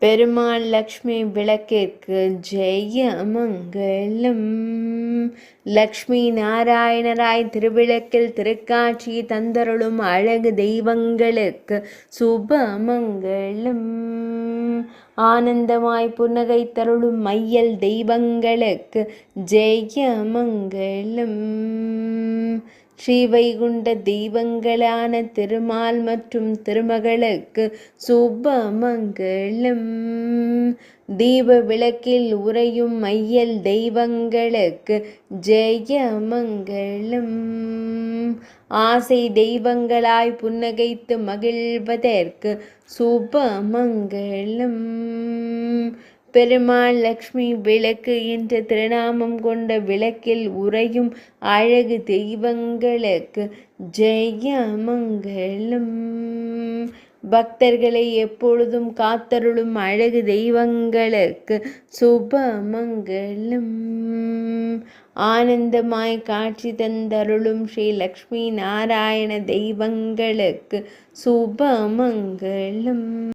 பெருமாள் லக்ஷ்மி விளக்கிற்கு ஜெயமங்கலம். லக்ஷ்மி நாராயணராய் திருவிளக்கில் திருக்காட்சி தந்தருளும் அழகு தெய்வங்களுக்கு சுபமங்கலம். ஆனந்தமாய் புன்னகை தருளும் மையல் தெய்வங்களுக்கு ஜெயமங்கலம். ஸ்ரீவைகுண்ட தெய்வங்களான திருமால் மற்றும் திருமகளுக்கு சுபமங்கலம். தீப விளக்கில் உறையும் மையல் தெய்வங்களுக்கு ஜெயமங்கலம். ஆசை தெய்வங்களாய் புன்னகைத்து மகிழ்வதற்கு சுபமங்கலம். பெருமாள் லக்ஷ்மி விளக்கு என்ற திருநாமம் கொண்ட விளக்கில் உறையும் அழகு தெய்வங்களுக்கு ஜெயமங்கலம். பக்தர்களை எப்பொழுதும் காத்தருளும் அழகு தெய்வங்களுக்கு சுபமங்கலம். ஆனந்தமாய் காட்சி தந்தருளும் ஸ்ரீ லக்ஷ்மி நாராயண தெய்வங்களுக்கு சுபமங்கலம்.